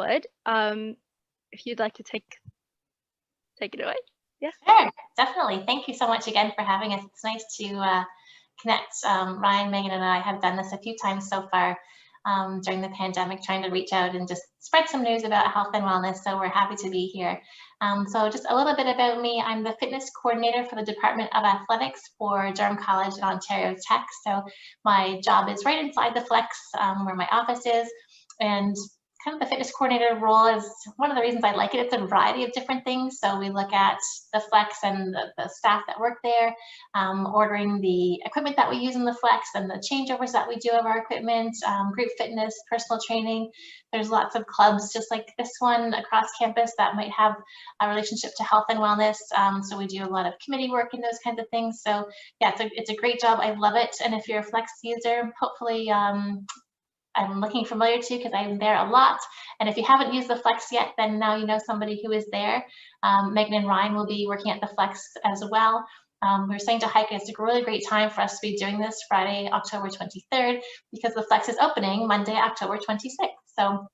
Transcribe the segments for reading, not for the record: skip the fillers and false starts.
would. If you'd like to take it away. Yeah. Sure, definitely. Thank you so much again for having us. It's nice to connect. Ryan, Megan, and I have done this a few times so far during the pandemic, trying to reach out and just spread some news about health and wellness. So we're happy to be here. So just a little bit about me. I'm the fitness coordinator for the Department of Athletics for Durham College and Ontario Tech. So my job is right inside the Flex where my office is. And kind of the fitness coordinator role is one of the reasons I like it. It's a variety of different things. So we look at the Flex and the staff that work there, ordering the equipment that we use in the Flex and the changeovers that we do of our equipment, group fitness, personal training. There's lots of clubs just like this one across campus that might have a relationship to health and wellness. So we do a lot of committee work and those kinds of things. So yeah, it's a great job. I love it. And if you're a Flex user, hopefully I'm looking familiar to because I'm there a lot. And if you haven't used the Flex yet, then now you know somebody who is there. Megan and Ryan will be working at the Flex as well. We're saying to hike, it's a really great time for us to be doing this Friday, October 23rd, because the Flex is opening Monday, October 26th. So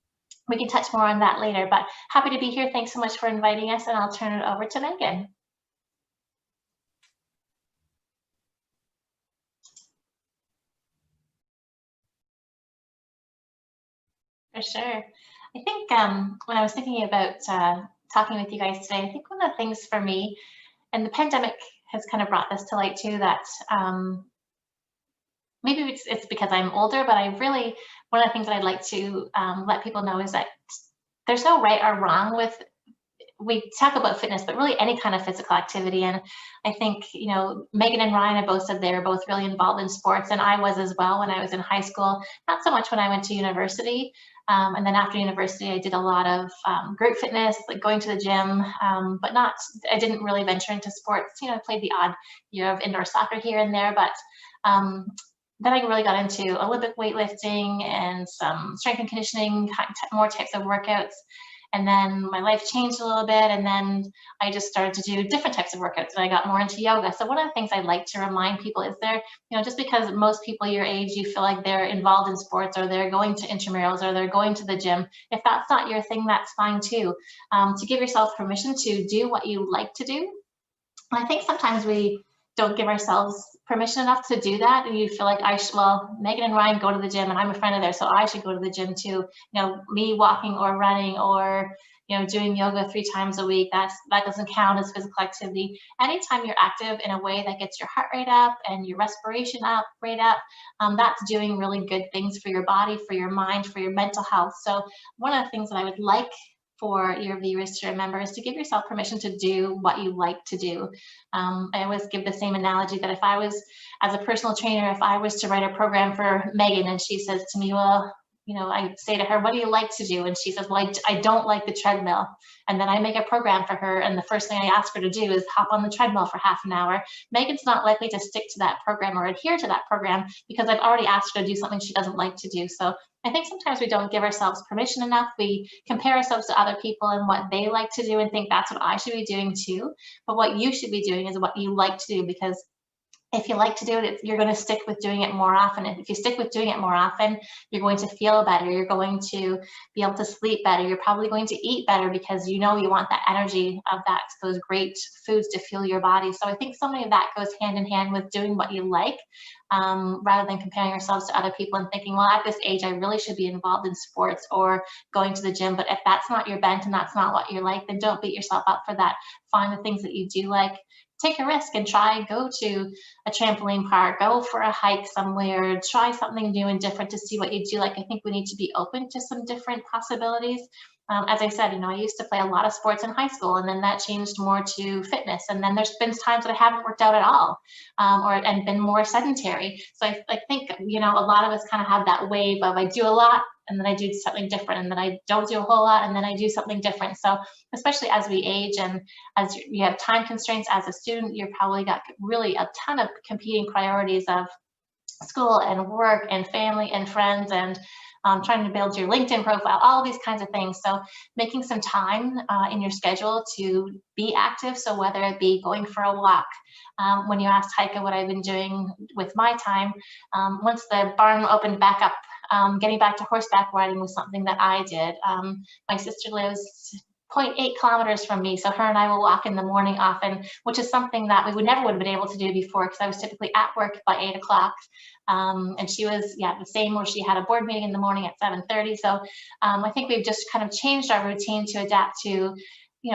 we can touch more on that later, but happy to be here. Thanks so much for inviting us, and I'll turn it over to Megan. For sure. I think when I was thinking about talking with you guys today, I think one of the things for me, and the pandemic has kind of brought this to light too, that maybe it's because I'm older, but one of the things that I'd like to let people know is that there's no right or wrong with, we talk about fitness, but really any kind of physical activity. And I think, you know, Megan and Ryan have both said they were both really involved in sports, and I was as well when I was in high school, not so much when I went to university. And then after university, I did a lot of group fitness, like going to the gym, but I didn't really venture into sports. You know, I played the odd year of indoor soccer here and there, but then I really got into Olympic weightlifting and some strength and conditioning, more types of workouts. And then my life changed a little bit, and then I just started to do different types of workouts, and I got more into yoga. So one of the things I'd like to remind people is just because most people your age, you feel like they're involved in sports, or they're going to intramurals, or they're going to the gym, if that's not your thing, that's fine too. To give yourself permission to do what you like to do. I think sometimes we don't give ourselves permission enough to do that, and you feel like Megan and Ryan go to the gym and I'm a friend of theirs, so I should go to the gym too. You know, me walking or running or doing yoga 3 times a week, that doesn't count as physical activity. Anytime you're active in a way that gets your heart rate up and your respiration rate up, that's doing really good things for your body, for your mind, for your mental health. So one of the things that I would like for your viewers to remember is to give yourself permission to do what you like to do. I always give the same analogy that if I was, as a personal trainer, if I was to write a program for Megan and she says to me, well, I say to her, what do you like to do? And she says, well, I don't like the treadmill. And then I make a program for her, and the first thing I ask her to do is hop on the treadmill for half an hour. Megan's not likely to stick to that program or adhere to that program because I've already asked her to do something she doesn't like to do. So I think sometimes we don't give ourselves permission enough. We compare ourselves to other people and what they like to do and think that's what I should be doing too. But what you should be doing is what you like to do, because if you like to do it, you're going to stick with doing it more often. And if you stick with doing it more often, you're going to feel better. You're going to be able to sleep better. You're probably going to eat better because you want that energy of those great foods to fuel your body. So I think so many of that goes hand in hand with doing what you like, rather than comparing ourselves to other people and thinking, well, at this age, I really should be involved in sports or going to the gym. But if that's not your bent and that's not what you like, then don't beat yourself up for that. Find the things that you do like. Take a risk and go to a trampoline park, go for a hike somewhere, try something new and different to see what you do like. I think we need to be open to some different possibilities. As I said, I used to play a lot of sports in high school, and then that changed more to fitness. And then there's been times that I haven't worked out at all, and been more sedentary. So I think, a lot of us kind of have that wave of I do a lot, and then I do something different, and then I don't do a whole lot, and then I do something different. So especially as we age and as you have time constraints as a student, you've probably got really a ton of competing priorities of school and work and family and friends and trying to build your LinkedIn profile, all these kinds of things. So making some time in your schedule to be active. So whether it be going for a walk, when you asked Heike what I've been doing with my time, once the barn opened back up, getting back to horseback riding was something that I did. My sister lives 0.8 kilometers from me, so her and I will walk in the morning often, which is something that we never would have been able to do before, because I was typically at work by 8 o'clock, and she was the same, where she had a board meeting in the morning at 7:30. So I think we've just kind of changed our routine to adapt to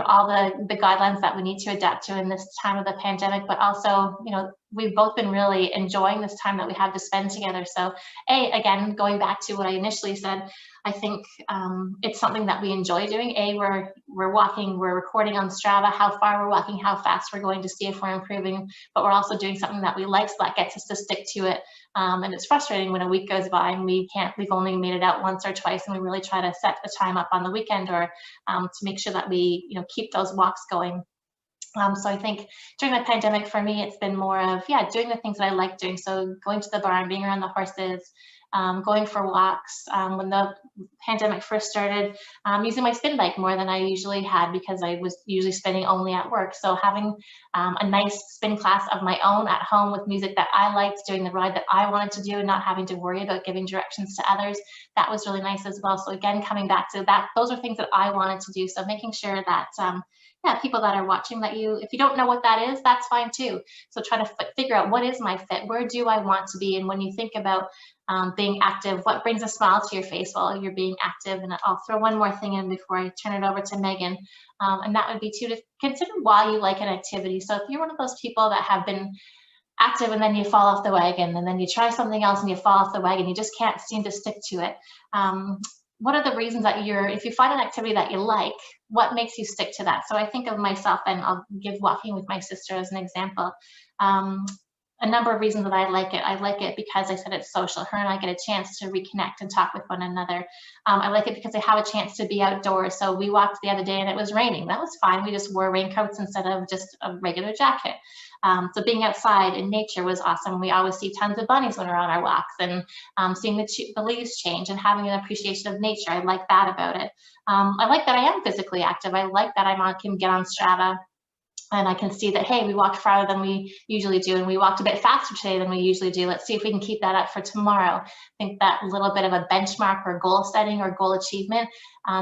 all the guidelines that we need to adapt to in this time of the pandemic, but also we've both been really enjoying this time that we have to spend together. So again, going back to what I initially said, I think it's something that we enjoy doing. We're walking, we're recording on Strava how far we're walking, how fast we're going, to see if we're improving, but we're also doing something that we like, so that gets us to stick to it. And it's frustrating when a week goes by and we've only made it out once or twice, and we really try to set the time up on the weekend, or to make sure that we keep those walks going. So I think during the pandemic, for me, it's been more of doing the things that I like doing. So going to the barn, being around the horses, going for walks. When the pandemic first started, using my spin bike more than I usually had, because I was usually spinning only at work. So having a nice spin class of my own at home with music that I liked, doing the ride that I wanted to do, and not having to worry about giving directions to others, that was really nice as well. So again, coming back to that, those are things that I wanted to do. So making sure that people that are watching, that if you don't know what that is, that's fine too. So try to figure out, what is my fit? Where do I want to be? And when you think about being active, what brings a smile to your face while you're being active? And I'll throw one more thing in before I turn it over to Megan. And that would be to consider why you like an activity. So if you're one of those people that have been active and then you fall off the wagon, and then you try something else and you fall off the wagon, you just can't seem to stick to it. What are the reasons that if you find an activity that you like, what makes you stick to that? So I think of myself, and I'll give walking with my sister as an example. A number of reasons that I like it. I like it because I said it's social. Her and I get a chance to reconnect and talk with one another. I like it because I have a chance to be outdoors. So we walked the other day and it was raining. That was fine. We just wore raincoats instead of just a regular jacket. So being outside in nature was awesome. We always see tons of bunnies when we're on our walks, and seeing the leaves change and having an appreciation of nature. I like that about it. I like that I am physically active. I like that I can get on Strava and I can see that, hey, we walked farther than we usually do, and we walked a bit faster today than we usually do. Let's see if we can keep that up for tomorrow. I think that little bit of a benchmark or goal setting or goal achievement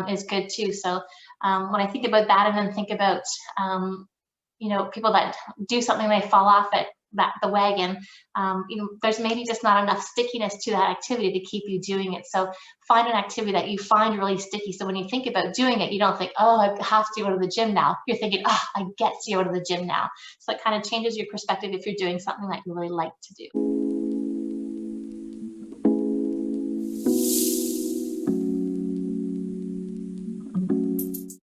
is good too. So when I think about that, and then think about people that do something, they fall off the wagon, there's maybe just not enough stickiness to that activity to keep you doing it. So find an activity that you find really sticky. So when you think about doing it, you don't think, oh, I have to go to the gym now. You're thinking, oh, I get to go to the gym now. So it kind of changes your perspective if you're doing something that you really like to do.